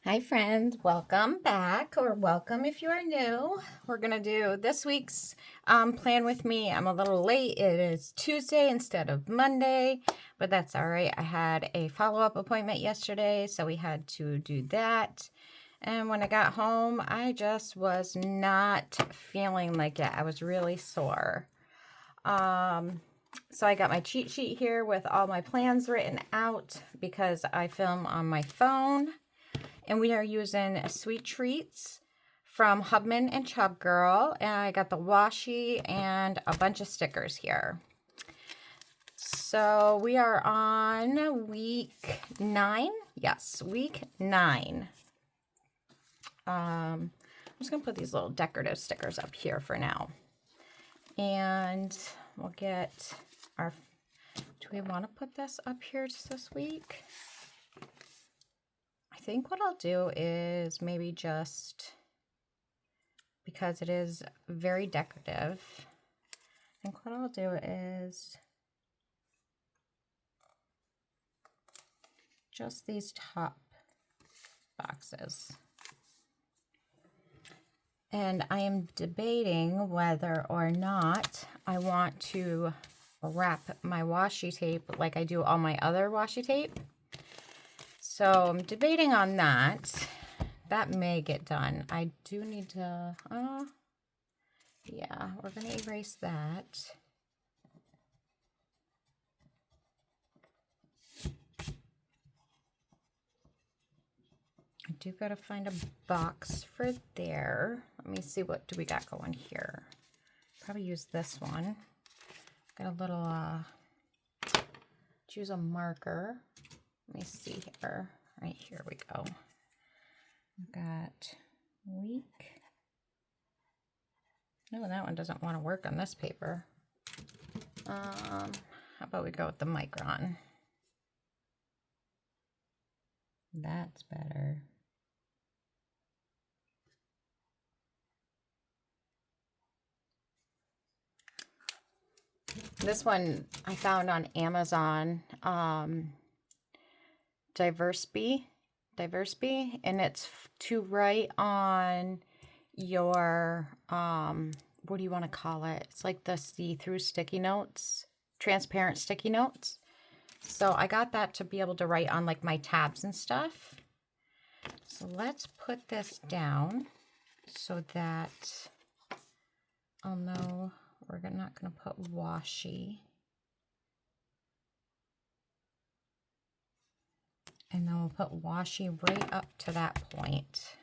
Hi friends, welcome back, or welcome if you are new. We're gonna do this week's plan with me. I'm a little late. It is Tuesday instead of Monday, but that's all right. I had a follow-up appointment yesterday, so we had to do that. And when I got home, I just was not feeling like it. I was really sore. So I got my cheat sheet here with all my plans written out because I film on my phone. And we are using Sweet Treats from Hubman and Chubgirl. And I got the washi and a bunch of stickers here. So we are on week 9. Yes, week 9. I'm just going to put these little decorative stickers up here for now. And we'll get our... Do we want to put this up here just this week? I think what I'll do is maybe just, because it is very decorative, I think what I'll do is just these top boxes. And I am debating whether or not I want to wrap my washi tape like I do all my other washi tape. So I'm debating on that. That may get done. I do need to, yeah, we're going to erase that. I do got to find a box for there. Let me see, what do we got going here? Probably use this one. Got a little, choose a marker. Let me see here. Right here we go. I've got week. No, that one doesn't want to work on this paper. How about we go with the micron? That's better. This one I found on Amazon, Diversby, and it's to write on your, what do you want to call it? It's like the see-through sticky notes, transparent sticky notes. So I got that to be able to write on like my tabs and stuff. So let's put this down so that I'll know we're not going to put washi. And then we'll put washi right up to that point.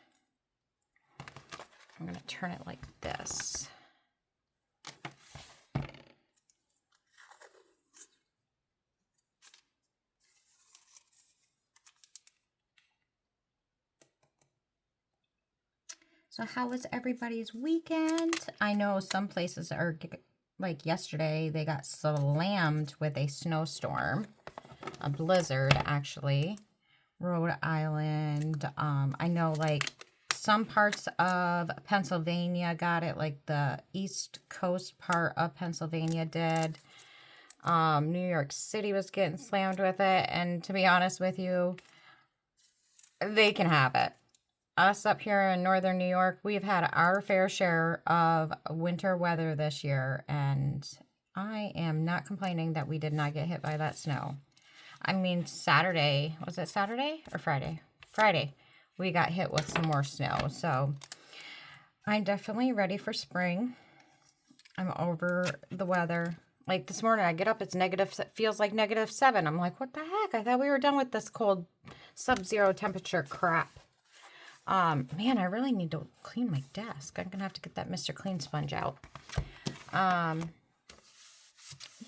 I'm going to turn it like this. So how was everybody's weekend? I know some places are, like yesterday, they got slammed with a snowstorm, a blizzard actually. Rhode Island, I know like some parts of Pennsylvania got it, like the East Coast part of Pennsylvania did. New York City was getting slammed with it, and to be honest with you, they can have it. Us up here in northern New York, we've had our fair share of winter weather this year, and I am not complaining that we did not get hit by that snow. I mean, Saturday, was it Saturday or Friday? Friday, we got hit with some more snow, so I'm definitely ready for spring. I'm over the weather. Like this morning, I get up, it's negative, it feels like -7. I'm like, what the heck? I thought we were done with this cold sub-zero temperature crap. Man, I really need to clean my desk. I'm gonna have to get that Mr. Clean sponge out. Yeah,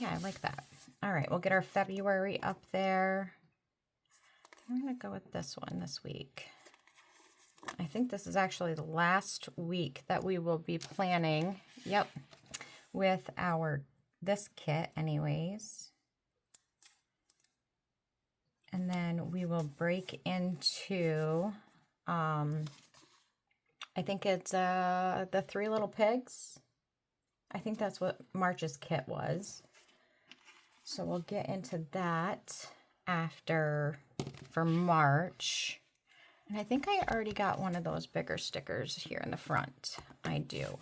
I like that. All right, we'll get our February up there. I'm gonna go with this one this week. I think this is actually the last week that we will be planning, yep, with this kit anyways. And then we will break into, I think it's the 3 Little Pigs. I think that's what March's kit was. So we'll get into that after for March. And I think I already got one of those bigger stickers here in the front. I do.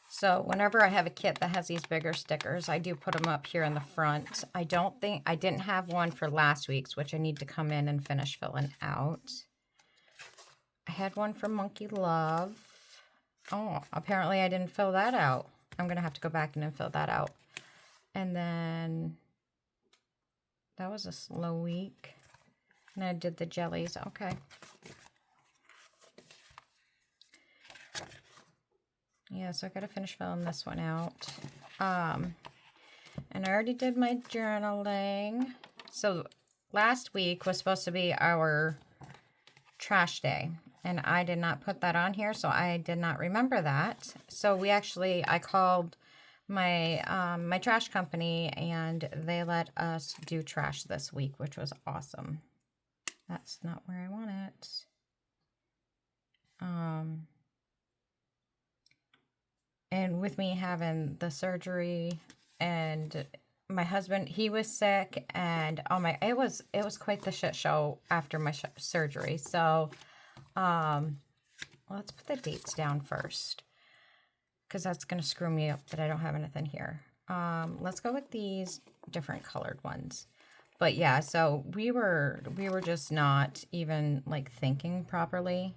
So whenever I have a kit that has these bigger stickers, I do put them up here in the front. I didn't have one for last week's, which I need to come in and finish filling out. I had one for Monkey Love. Oh, apparently I didn't fill that out. I'm going to have to go back in and fill that out. And then that was a slow week. And I did the jellies. Okay. Yeah, so I got to finish filling this one out. And I already did my journaling. So last week was supposed to be our trash day. And I did not put that on here, so I did not remember that. So I called my my trash company, and they let us do trash this week, which was awesome. That's not where I want it. And with me having the surgery, and my husband, he was sick, and it was quite the shit show after my surgery. So, let's put the dates down first, because that's gonna screw me up that I don't have anything here. Let's go with these different colored ones. But yeah, so we were just not even like thinking properly.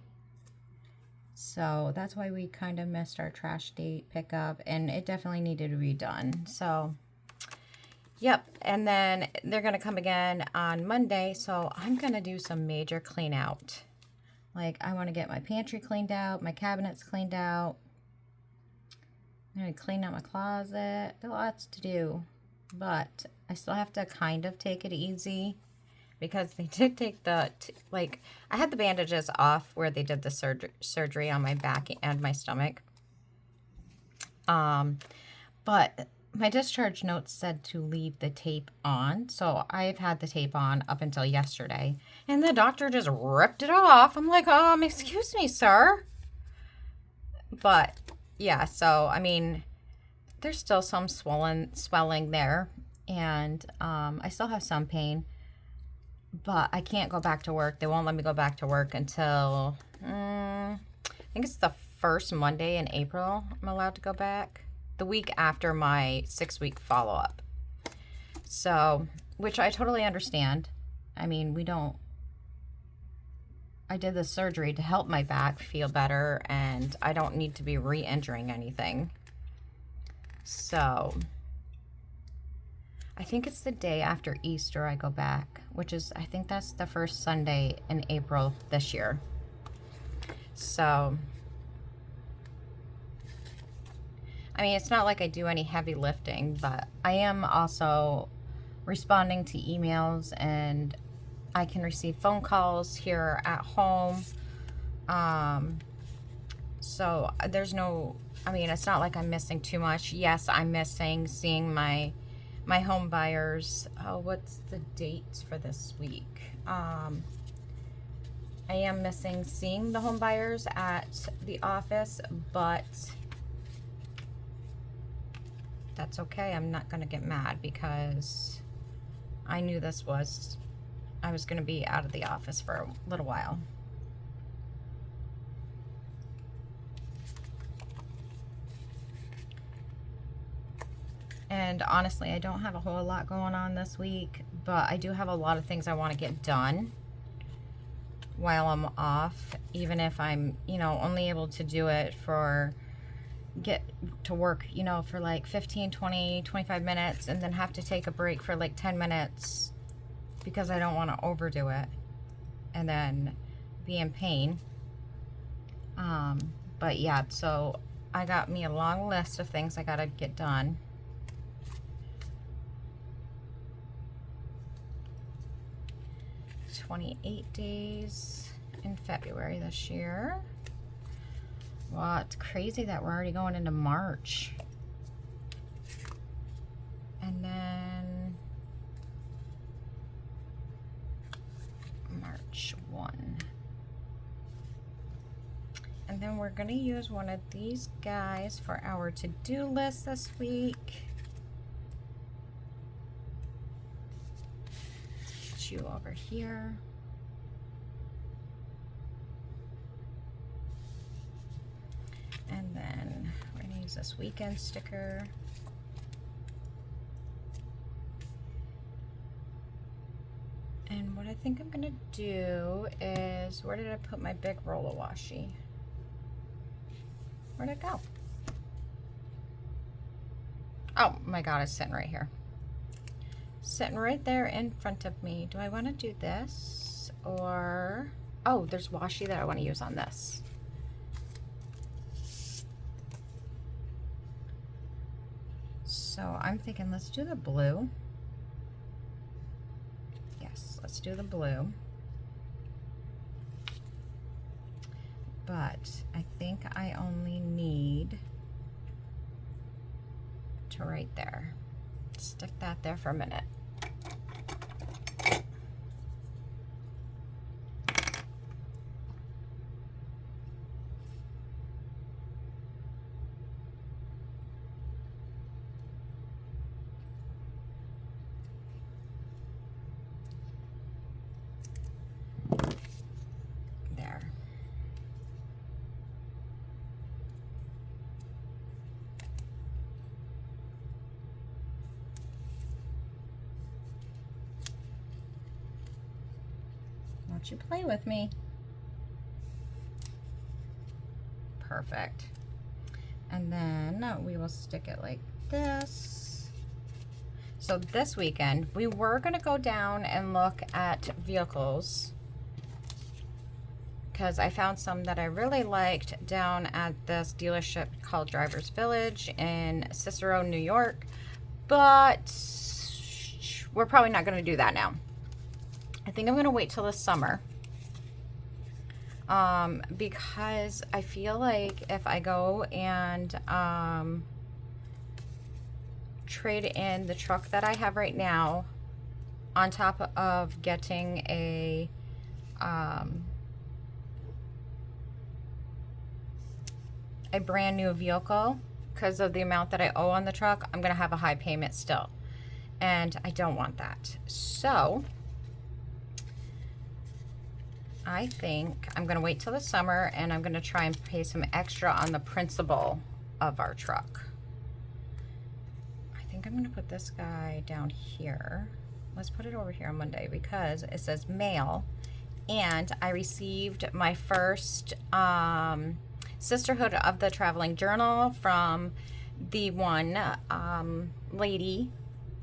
So that's why we kind of missed our trash date pickup, and it definitely needed to be done. So, yep. And then they're going to come again on Monday. So I'm going to do some major clean out. Like, I want to get my pantry cleaned out, my cabinets cleaned out. I'm going to clean out my closet. Lots to do. But I still have to kind of take it easy, because they did take I had the bandages off where they did the surgery on my back and my stomach. But my discharge notes said to leave the tape on. So I've had the tape on up until yesterday, and the doctor just ripped it off. I'm like, excuse me, sir. But yeah, so I mean, there's still some swelling there, and I still have some pain. But I can't go back to work. They won't let me go back to work until, I think it's the first Monday in April I'm allowed to go back. The week after my 6-week follow-up. So, which I totally understand. I mean, I did the surgery to help my back feel better, and I don't need to be re-injuring anything. So, I think it's the day after Easter I go back, which is, I think that's the first Sunday in April this year. So, I mean, it's not like I do any heavy lifting, but I am also responding to emails, and I can receive phone calls here at home. So there's no, I mean, it's not like I'm missing too much. Yes, I'm missing seeing my home buyers. Oh, what's the dates for this week? I am missing seeing the home buyers at the office, but that's okay. I'm not going to get mad, because I knew I was going to be out of the office for a little while. And honestly, I don't have a whole lot going on this week, but I do have a lot of things I want to get done while I'm off, even if I'm, only able to do it get to work, for like 15, 20, 25 minutes, and then have to take a break for like 10 minutes because I don't want to overdo it and then be in pain. But yeah, so I got me a long list of things I got to get done. $28 days in February this year. Wow, it's crazy that we're already going into March. And then March 1. And then we're going to use one of these guys for our to-do list this week. Put you over here. use this weekend sticker. And what I think I'm gonna do is, where did I put my big roll of washi? Where'd it go? Oh my God, it's sitting right here. Sitting right there in front of me. Do I want to do this or, oh, there's washi that I want to use on this. So I'm thinking let's do the blue. Yes, let's do the blue. But I think I only need to right there. Stick that there for a minute. There. Won't you play with me? Perfect. And then we will stick it like this. So this weekend, we were gonna go down and look at vehicles because I found some that I really liked down at this dealership called Drivers Village in Cicero, New York. But we're probably not gonna do that now. I think I'm gonna wait till the summer. Because I feel like if I go and trade in the truck that I have right now on top of getting a brand new vehicle, because of the amount that I owe on the truck, I'm gonna have a high payment still, and I don't want that. So I think I'm gonna wait till the summer and I'm gonna try and pay some extra on the principal of our truck. I think I'm gonna put this guy down here. Let's put it over here on Monday because it says mail, and I received my first Sisterhood of the Traveling Journal from the one lady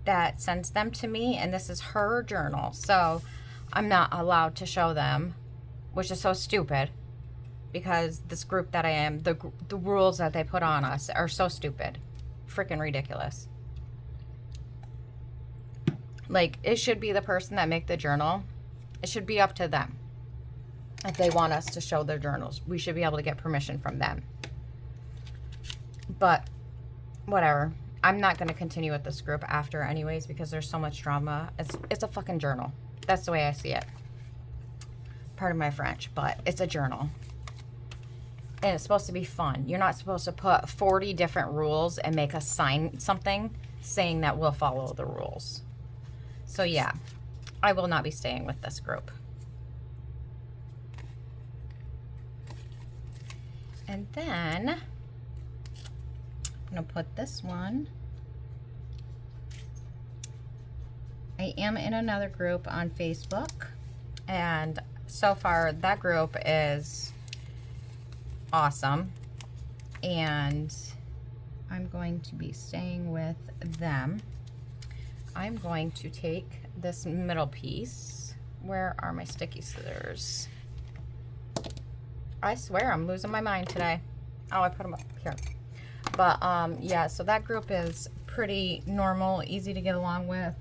that sends them to me, and this is her journal, so I'm not allowed to show them, which is so stupid because this group that I am, the rules that they put on us are so stupid, freaking ridiculous. Like, it should be the person that make the journal, it should be up to them. If they want us to show their journals, we should be able to get permission from them. But whatever, I'm not going to continue with this group after anyways because there's so much drama. It's a fucking journal. That's the way I see it. Pardon my French, but it's a journal. And it's supposed to be fun. You're not supposed to put 40 different rules and make us sign something saying that we'll follow the rules. So yeah, I will not be staying with this group. And then I'm gonna put this one. I am in another group on Facebook, and so far that group is awesome, and I'm going to be staying with them. I'm going to take this middle piece. Where are my sticky scissors? I swear I'm losing my mind today. Oh, I put them up here. But yeah, so that group is pretty normal, easy to get along with.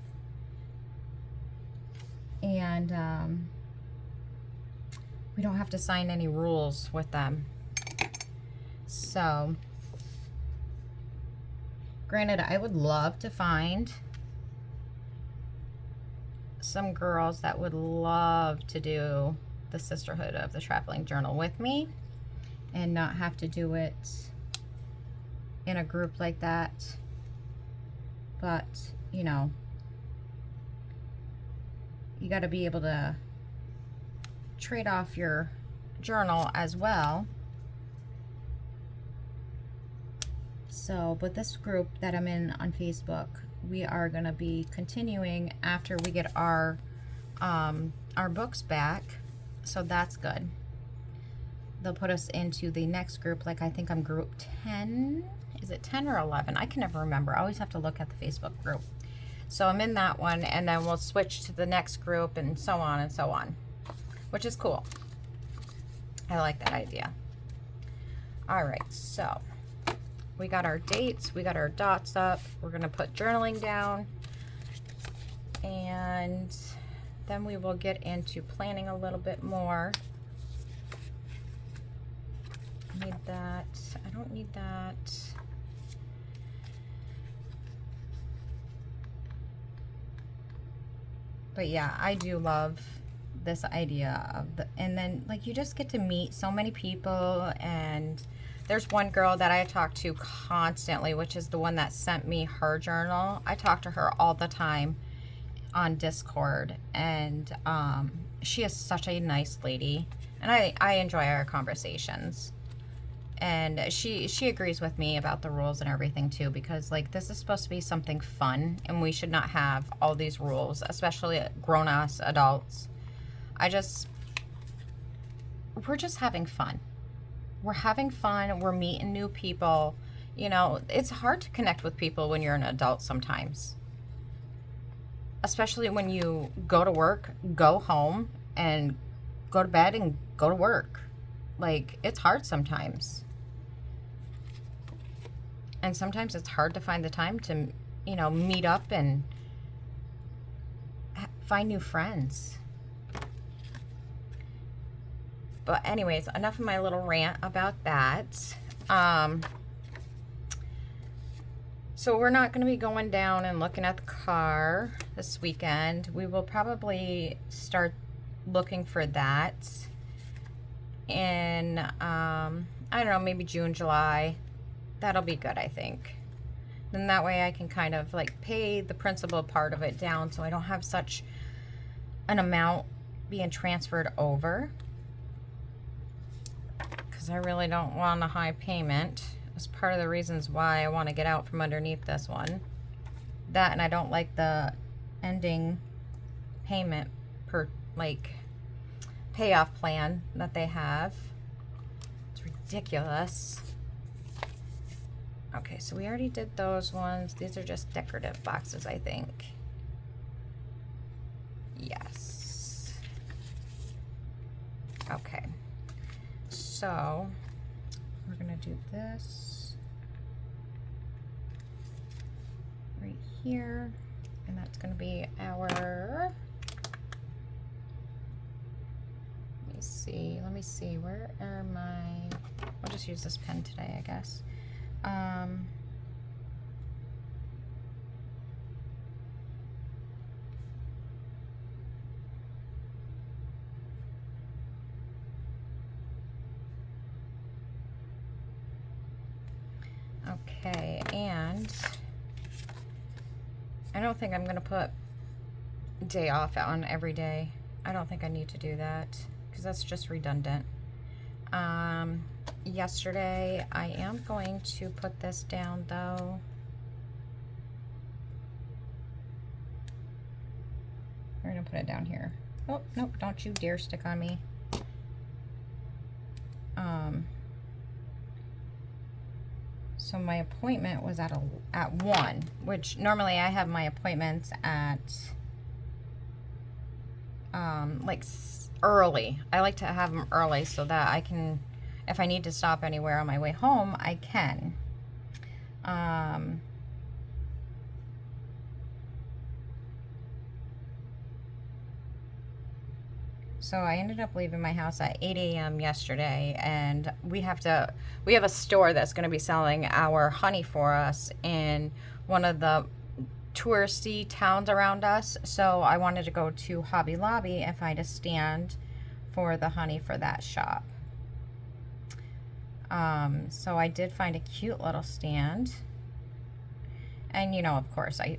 And we don't have to sign any rules with them. So, granted, I would love to find some girls that would love to do the Sisterhood of the Traveling Journal with me and not have to do it in a group like that. But, you know, you got to be able to trade off your journal as well. So, but this group that I'm in on Facebook, we are going to be continuing after we get our books back. So that's good. They'll put us into the next group. Like, I think I'm group 10. Is it 10 or 11? I can never remember. I always have to look at the Facebook group. So I'm in that one, and then we'll switch to the next group and so on and so on, which is cool. I like that idea. All right, so we got our dates, we got our dots up. We're going to put journaling down, and then we will get into planning a little bit more. I need that. I don't need that. But yeah, I do love this idea of and then like you just get to meet so many people. And there's one girl that I talk to constantly, which is the one that sent me her journal. I talk to her all the time on Discord, and she is such a nice lady, and I enjoy our conversations. And she agrees with me about the rules and everything too, because like this is supposed to be something fun, and we should not have all these rules, especially grown-ass adults. We're just having fun. We're having fun. We're meeting new people. You know, it's hard to connect with people when you're an adult sometimes, especially when you go to work, go home, and go to bed and go to work. Like, it's hard sometimes. And sometimes it's hard to find the time to, you know, meet up and find new friends. But anyways, enough of my little rant about that. So we're not going to be going down and looking at the car this weekend. We will probably start looking for that in, I don't know, maybe June, July. That'll be good, I think. Then that way I can kind of like pay the principal part of it down, so I don't have such an amount being transferred over. Because I really don't want a high payment. That's part of the reasons why I want to get out from underneath this one. That, and I don't like the ending payment per, like, payoff plan that they have. It's ridiculous. Okay, so we already did those ones. These are just decorative boxes, I think. Yes. Okay. So, we're going to do this right here. And that's going to be our... Let me see, where are my... I'll just use this pen today, I guess. Okay, and I don't think I'm going to put day off on every day. I don't think I need to do that, because that's just redundant. Yesterday, I am going to put this down though. We're going to put it down here. Oh, nope, don't you dare stick on me. So my appointment was at 1, which normally I have my appointments at like early. I like to have them early so that I can, if I need to stop anywhere on my way home, I can. So I ended up leaving my house at 8 a.m. yesterday, and we have a store that's going to be selling our honey for us in one of the touristy towns around us. So I wanted to go to Hobby Lobby and find a stand for the honey for that shop. So I did find a cute little stand. And, you know, of course, I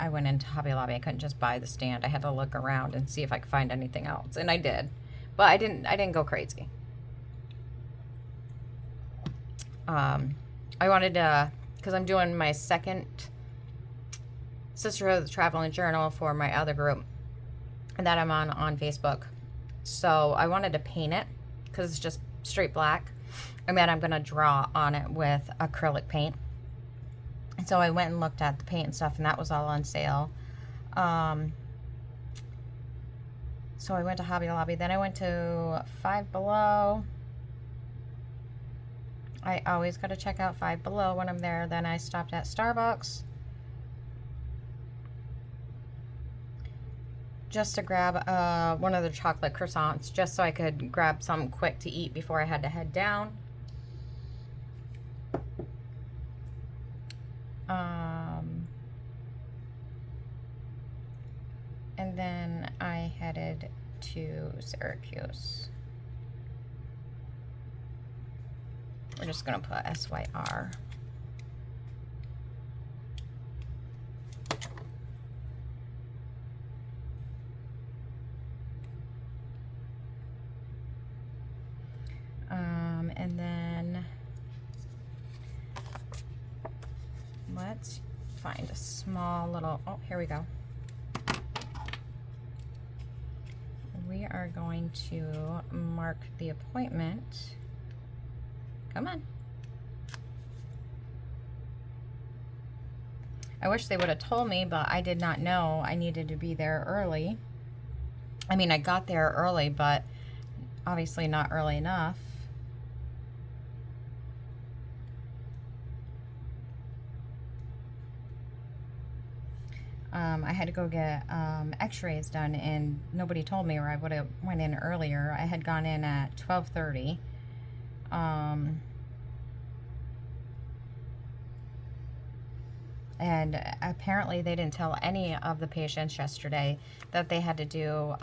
went into Hobby Lobby. I couldn't just buy the stand. I had to look around and see if I could find anything else. And I did. But I didn't go crazy. I wanted to, because I'm doing my second Sisterhood of the Traveling Journal for my other group that I'm on Facebook. So I wanted to paint it because it's just straight black. And then I'm going to draw on it with acrylic paint. And so I went and looked at the paint and stuff, and that was all on sale. So I went to Hobby Lobby. Then I went to Five Below. I always got to check out Five Below when I'm there. Then I stopped at Starbucks just to grab one of the chocolate croissants, just so I could grab something quick to eat before I had to head down. And then I headed to Syracuse. We're just going to put SYR. And then let's find a small little, oh, here we go. We are going to mark the appointment. Come on. I wish they would have told me, but I did not know I needed to be there early. I mean, I got there early, but obviously not early enough. I had to go get x-rays done, and nobody told me, or I would have went in earlier. I had gone in at 12:30. And apparently they didn't tell any of the patients yesterday that they had to do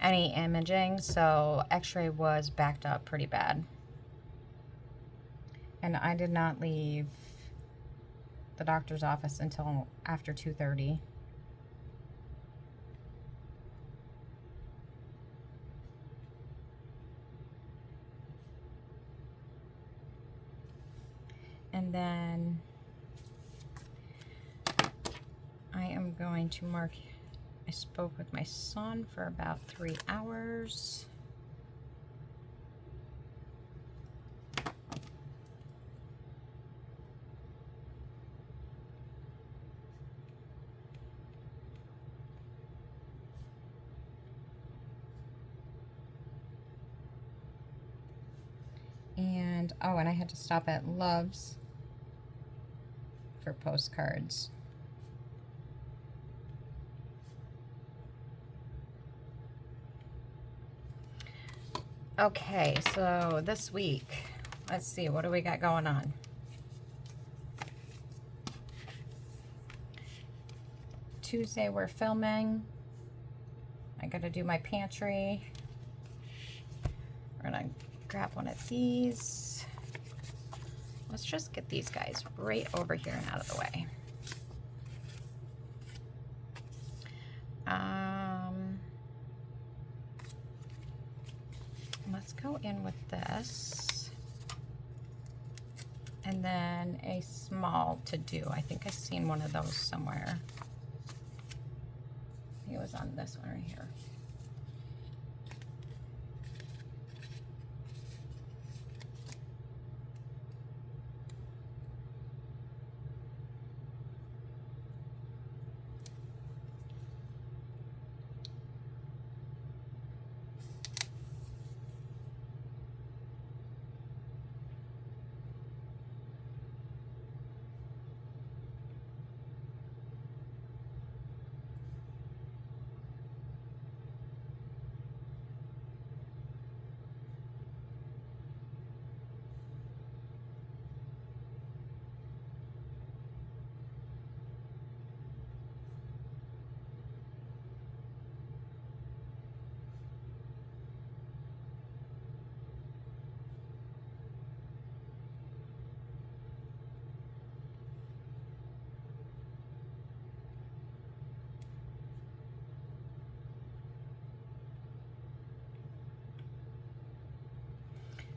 any imaging, so x-ray was backed up pretty bad. And I did not leave the doctor's office until after 2:30. And then I am going to mark, I spoke with my son for about 3 hours. And, oh, and I had to stop at Love's for postcards. Okay, so this week, let's see, what do we got going on? Tuesday we're filming. I gotta do my pantry. We're gonna grab one of these. Let's just get these guys right over here and out of the way. Let's go in with this. And then a small to do. I think I've seen one of those somewhere. I think it was on this one right here.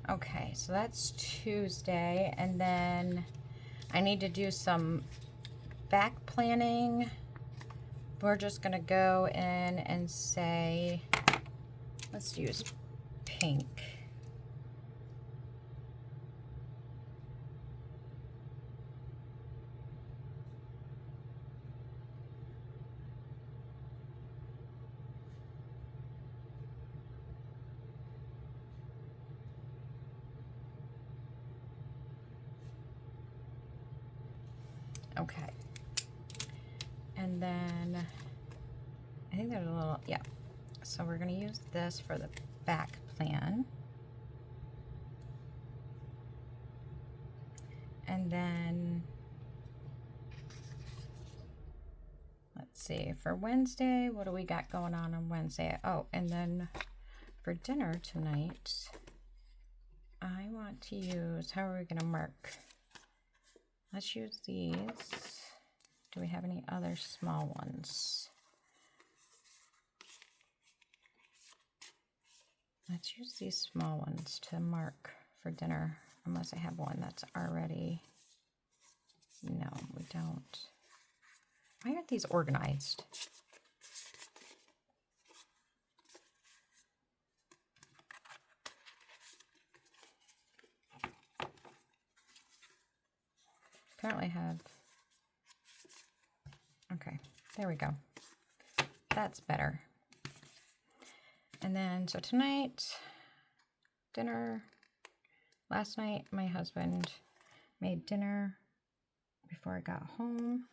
Okay, so that's Tuesday, and then I need to do some back planning. We're just gonna go in and say, let's use pink. Okay. And then I think there's a little, yeah. So we're going to use this for the back plan. And then, let's see, for Wednesday, what do we got going on Wednesday? Oh, and then for dinner tonight, I want to use, how are we going to mark? Let's use these. Do we have any other small ones? Let's use these small ones to mark for dinner, unless I have one that's already, no, we don't. Why aren't these organized? Apparently have, okay, there we go. That's better. And then, so tonight, dinner. Last night, my husband made dinner before I got home.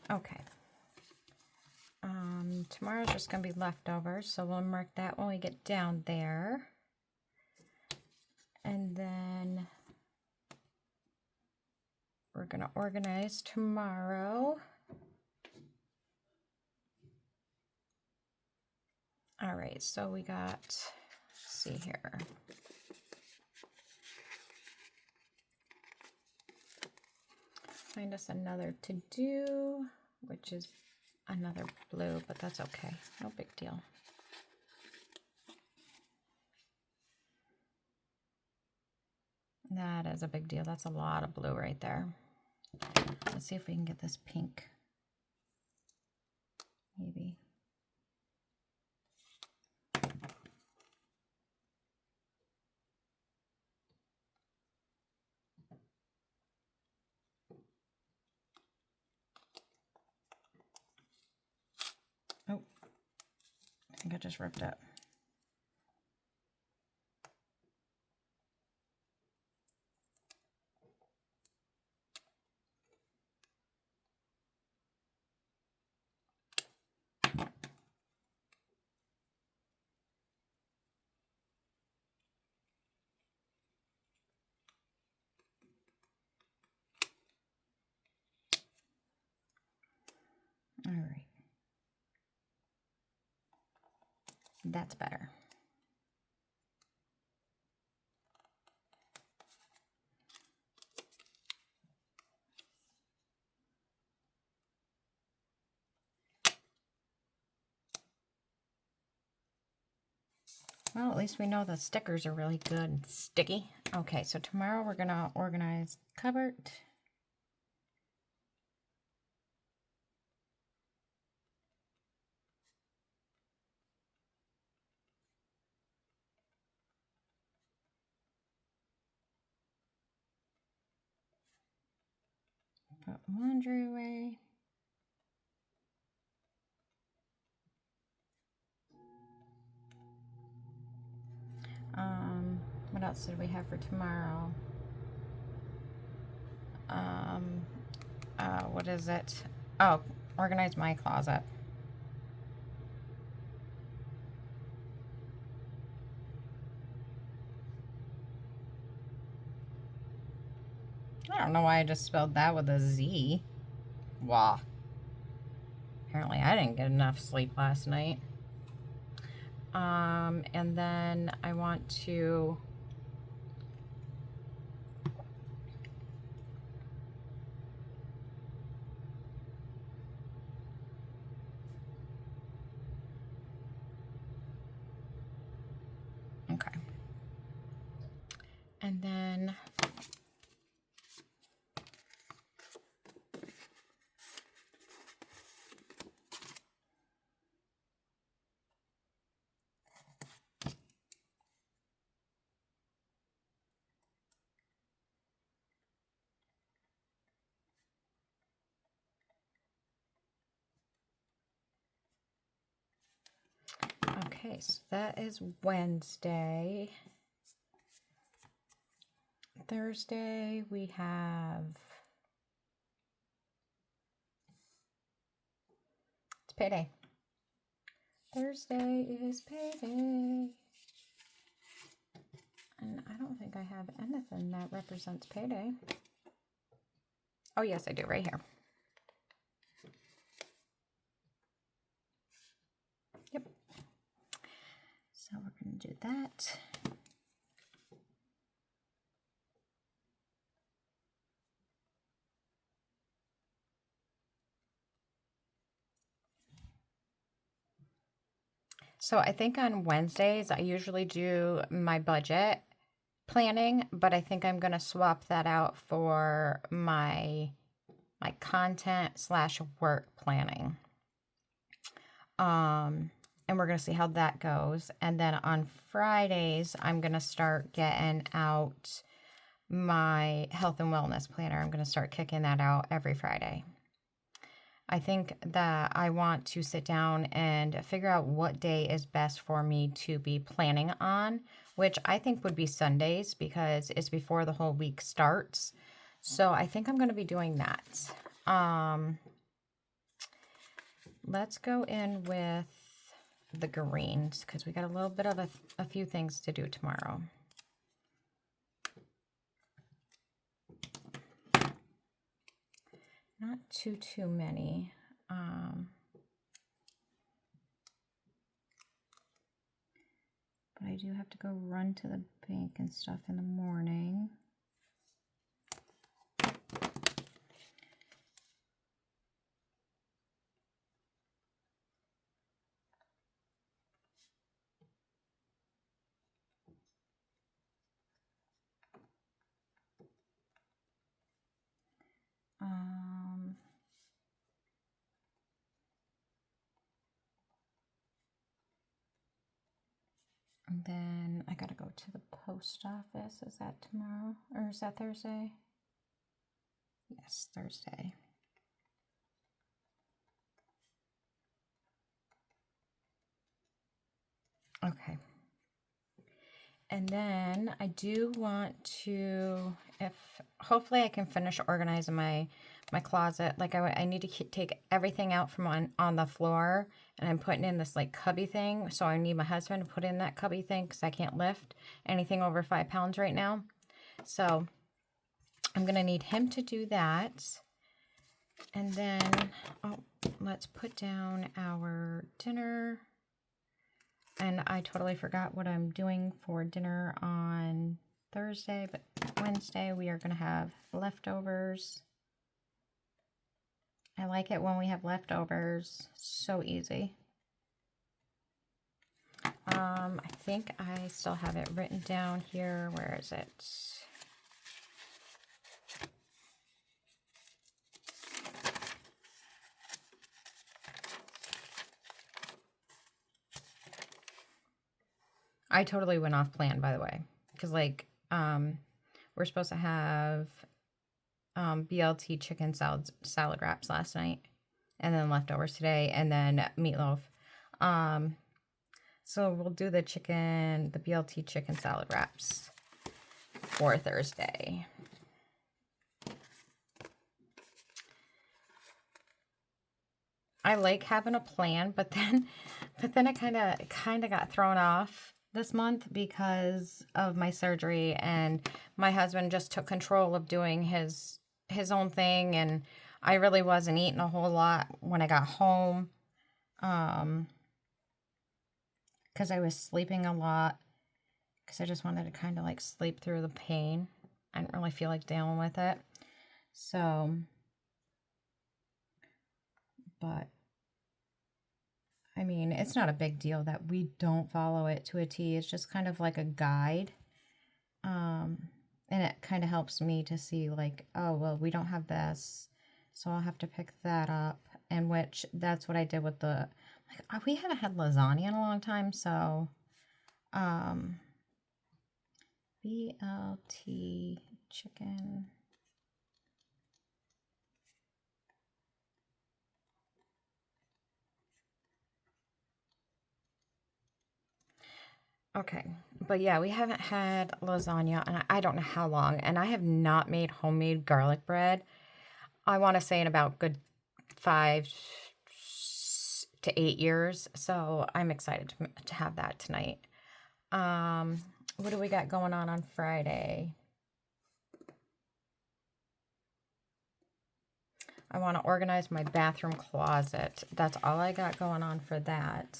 Okay. Tomorrow's just going to be leftovers, so we'll mark that when we get down there. And then we're going to organize tomorrow. All right, so we got, let's see here. Find us another to do, which is another blue, but that's okay. No big deal. That is a big deal. That's a lot of blue right there. Let's see if we can get this pink. Maybe. Oh, I think I just ripped it. All right. That's better. Well, at least we know the stickers are really good and sticky. Okay, so tomorrow we're going to organize cupboard. Put laundry away. What else did we have for tomorrow? What is it? Oh, organize my closet. I don't know why I just spelled that with a Z. Wah. Apparently I didn't get enough sleep last night. And then I want to okay. And then okay, so that is Wednesday. Thursday we have it's payday. Thursday is payday. And I don't think I have anything that represents payday. Oh yes, I do, right here. Yep. So we're going to do that. So I think on Wednesdays, I usually do my budget planning, but I think I'm going to swap that out for my content / work planning. And we're going to see how that goes. And then on Fridays, I'm going to start getting out my health and wellness planner. I'm going to start kicking that out every Friday. I think that I want to sit down and figure out what day is best for me to be planning on, which I think would be Sundays because it's before the whole week starts. So I think I'm going to be doing that. Let's go in with the greens because we got a little bit of a few things to do tomorrow. Not too many. But I do have to go run to the bank and stuff in the morning. And then I gotta go to the post office. Is that tomorrow? Or is that Thursday? Yes, Thursday. Okay. And then I do want to, hopefully I can finish organizing my closet. Like I need to take everything out from on the floor, and I'm putting in this like cubby thing. So I need my husband to put in that cubby thing because I can't lift anything over 5 pounds right now. So I'm going to need him to do that. And then, let's put down our dinner. And I totally forgot what I'm doing for dinner on Thursday, but Wednesday we are going to have leftovers. I like it when we have leftovers. So easy. I think I still have it written down here. Where is it? I totally went off plan, by the way, because like we're supposed to have BLT chicken salad wraps last night, and then leftovers today, and then meatloaf. So we'll do the BLT chicken salad wraps for Thursday. I like having a plan, but then I kind of got thrown off this month because of my surgery, and my husband just took control of doing his own thing, and I really wasn't eating a whole lot when I got home because I was sleeping a lot because I just wanted to kind of like sleep through the pain. I didn't really feel like dealing with it. So, but I mean, it's not a big deal that we don't follow it to a T. It's just kind of like a guide. And it kind of helps me to see like, oh, well, we don't have this, so I'll have to pick that up. And which, that's what I did with the, like, we haven't had lasagna in a long time, so, BLT chicken. Okay, but yeah, we haven't had lasagna, and I don't know how long, and I have not made homemade garlic bread. I want to say in about good 5 to 8 years, so I'm excited to have that tonight. What do we got going on Friday? I want to organize my bathroom closet. That's all I got going on for that.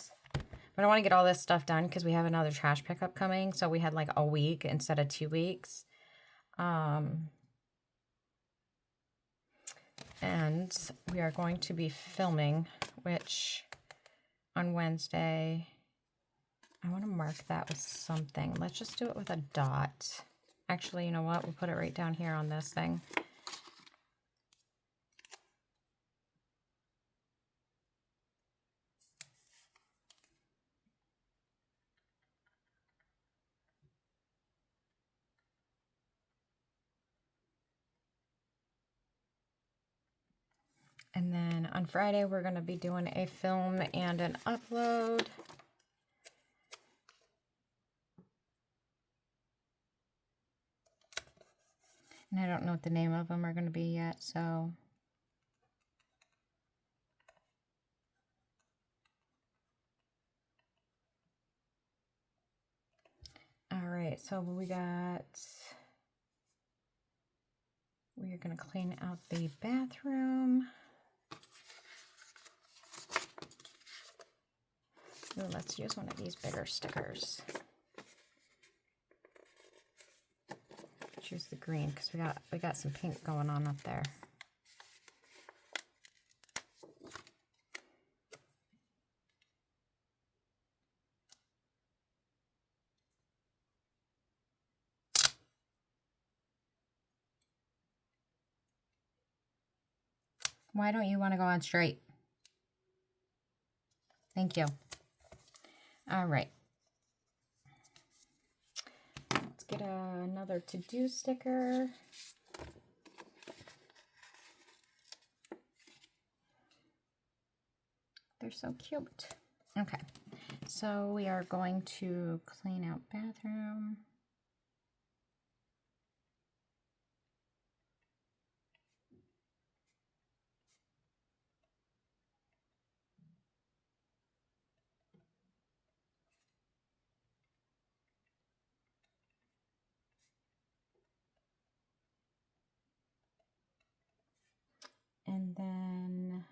But I want to get all this stuff done because we have another trash pickup coming. So we had like a week instead of 2 weeks. And we are going to be filming, which on Wednesday, I want to mark that with something. Let's just do it with a dot. Actually, you know what? We'll put it right down here on this thing. And then on Friday, we're going to be doing a film and an upload. And I don't know what the name of them are going to be yet, so. All right, so we are going to clean out the bathroom. Ooh, let's use one of these bigger stickers. Choose the green because we got some pink going on up there. Why don't you want to go on straight? Thank you. All right. Let's get another to-do sticker. They're so cute. Okay. So we are going to clean out bathroom. And then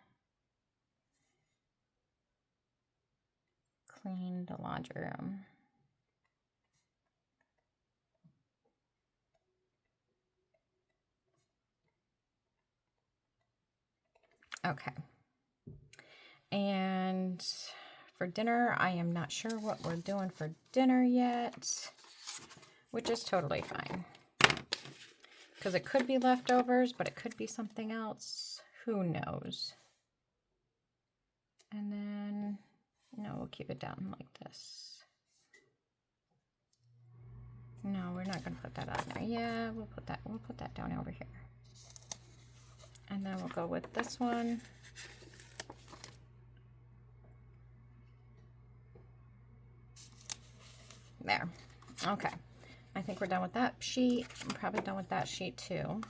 clean the laundry room. Okay. And for dinner, I am not sure what we're doing for dinner yet, which is totally fine. Because it could be leftovers, but it could be something else. Who knows? And then, no, we'll keep it down like this. No, we're not going to put that on there. Yeah, we'll put that down over here. And then we'll go with this one. There. Okay. I think we're done with that sheet. I'm probably done with that sheet too.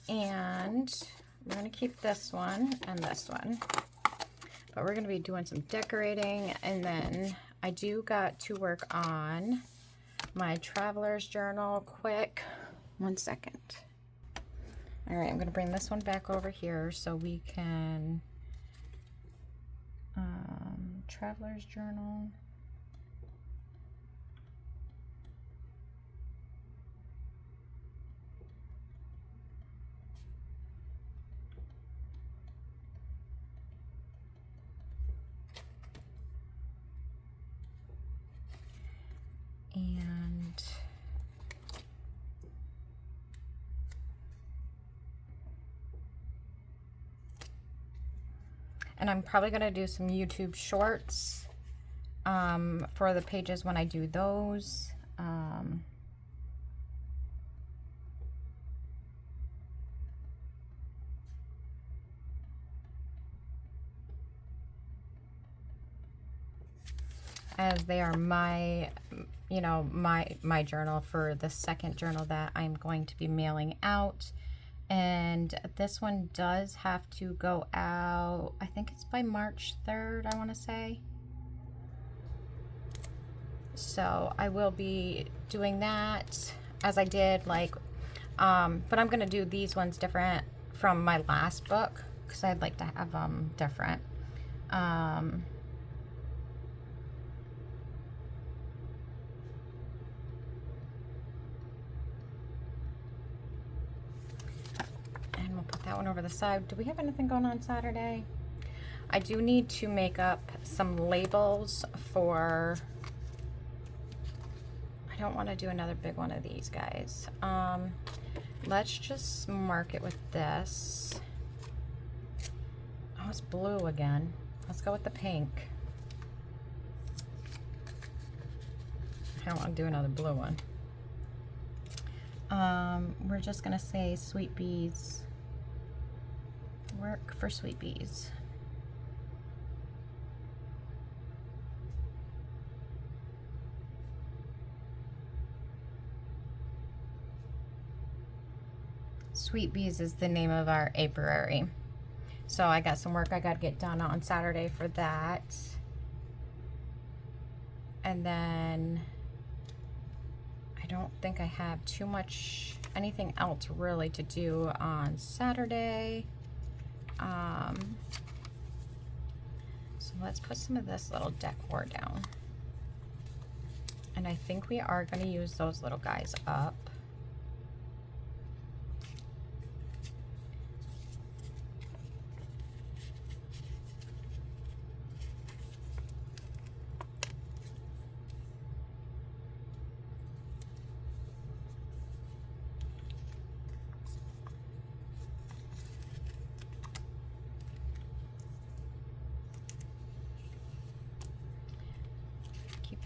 And we're going to keep this one and this one. But we're going to be doing some decorating, and then I do got to work on my traveler's journal quick. 1 second. All right, I'm going to bring this one back over here so we can traveler's journal. And I'm probably going to do some YouTube shorts for the pages when I do those. As they are my, you know, my journal for the second journal that I'm going to be mailing out. And this one does have to go out, I think it's by March 3rd, I want to say. So I will be doing that as I did, like, but I'm going to do these ones different from my last book because I'd like to have them different. That one over the side. Do we have anything going on Saturday? I do need to make up some labels for, I don't want to do another big one of these guys. Let's just mark it with this. Oh, it's blue again. Let's go with the pink. I don't want to do another blue one. We're just gonna say Sweet Bees. Work for Sweet Bees. Sweet Bees is the name of our apiary. So I got some work I got to get done on Saturday for that. And then I don't think I have too much, anything else really to do on Saturday. So let's put some of this little decor down. And I think we are going to use those little guys up.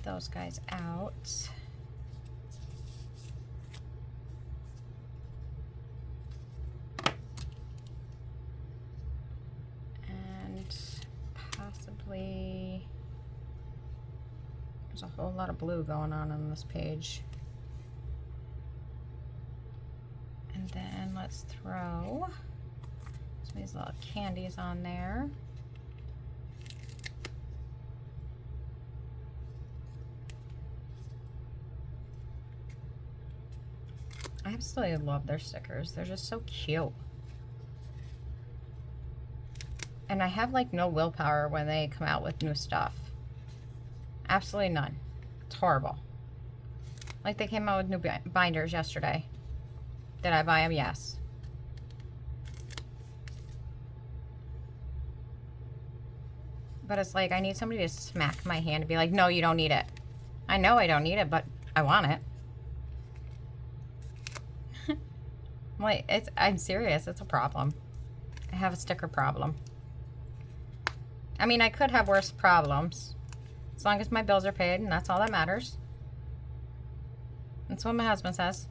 Those guys out. And possibly there's a whole lot of blue going on this page. And then let's throw some of these little candies on there. I absolutely love their stickers. They're just so cute. And I have like no willpower when they come out with new stuff. Absolutely none. It's horrible. Like they came out with new binders yesterday. Did I buy them? Yes. But it's like I need somebody to smack my hand and be like, no, you don't need it. I know I don't need it, but I want it. Like, I'm serious, it's a problem. I have a sticker problem. I mean, I could have worse problems. As long as my bills are paid, and that's all that matters. That's what my husband says.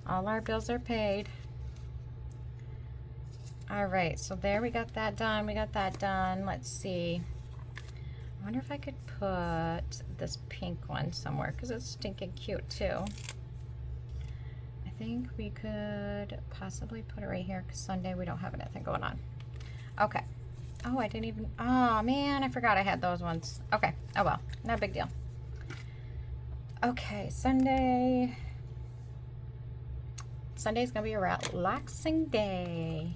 All our bills are paid. All right, so there we got that done. We got that done. Let's see. I wonder if I could put this pink one somewhere because it's stinking cute too. I think we could possibly put it right here because Sunday we don't have anything going on. Okay. Oh, I didn't even, oh man, I forgot I had those ones. Okay, oh well, not a big deal. Okay, Sunday. Sunday's gonna be a relaxing day.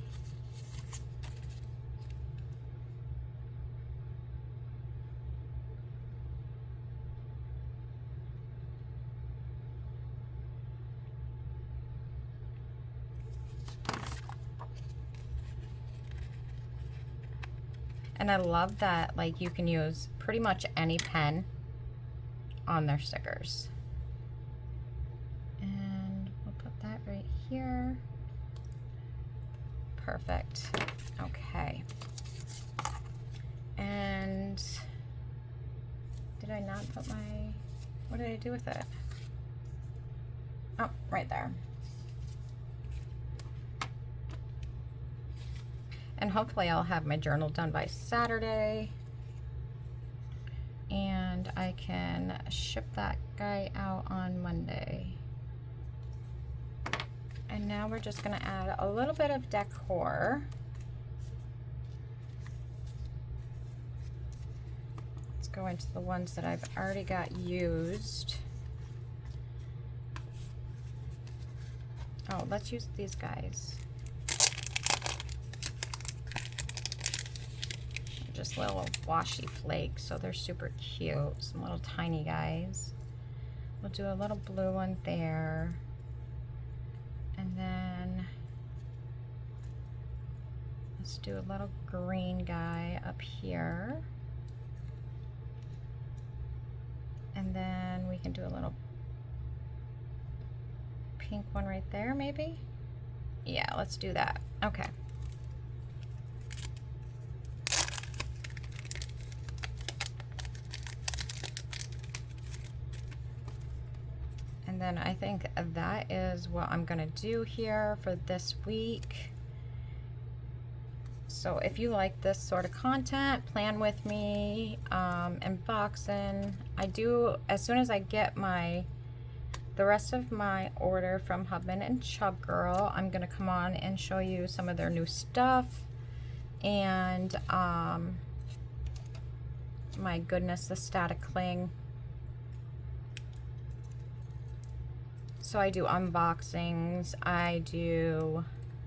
And I love that, like, you can use pretty much any pen on their stickers. And we'll put that right here. Perfect. Okay. And did I not put my, what did I do with it? Oh, right there. And hopefully I'll have my journal done by Saturday. And I can ship that guy out on Monday. And now we're just gonna add a little bit of decor. Let's go into the ones that I've already got used. Oh, let's use these guys. Just little washy flakes, so they're super cute. Some little tiny guys. We'll do a little blue one there. And then let's do a little green guy up here. And then we can do a little pink one right there, maybe? Yeah, let's do that. Okay. And then I think that is what I'm gonna do here for this week. So if you like this sort of content, plan with me, unboxing. I do, as soon as I get the rest of my order from Hubman and Chubgirl, I'm gonna come on and show you some of their new stuff. And my goodness, the static cling. So I do unboxings, I do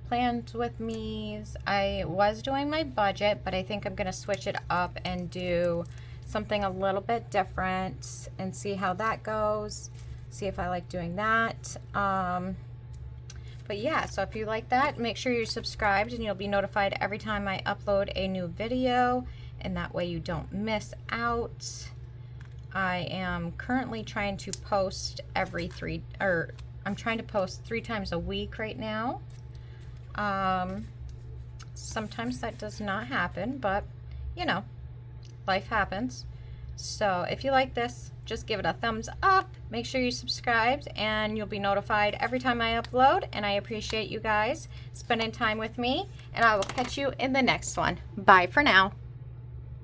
plans with me's. I was doing my budget, but I think I'm gonna switch it up and do something a little bit different and see how that goes. See if I like doing that. But yeah, so if you like that, make sure you're subscribed and you'll be notified every time I upload a new video, and that way you don't miss out. I am currently trying to post I'm trying to post 3 times a week right now. Sometimes that does not happen, but you know, life happens. So if you like this, just give it a thumbs up. Make sure you're subscribed and you'll be notified every time I upload. And I appreciate you guys spending time with me, and I will catch you in the next one. Bye for now.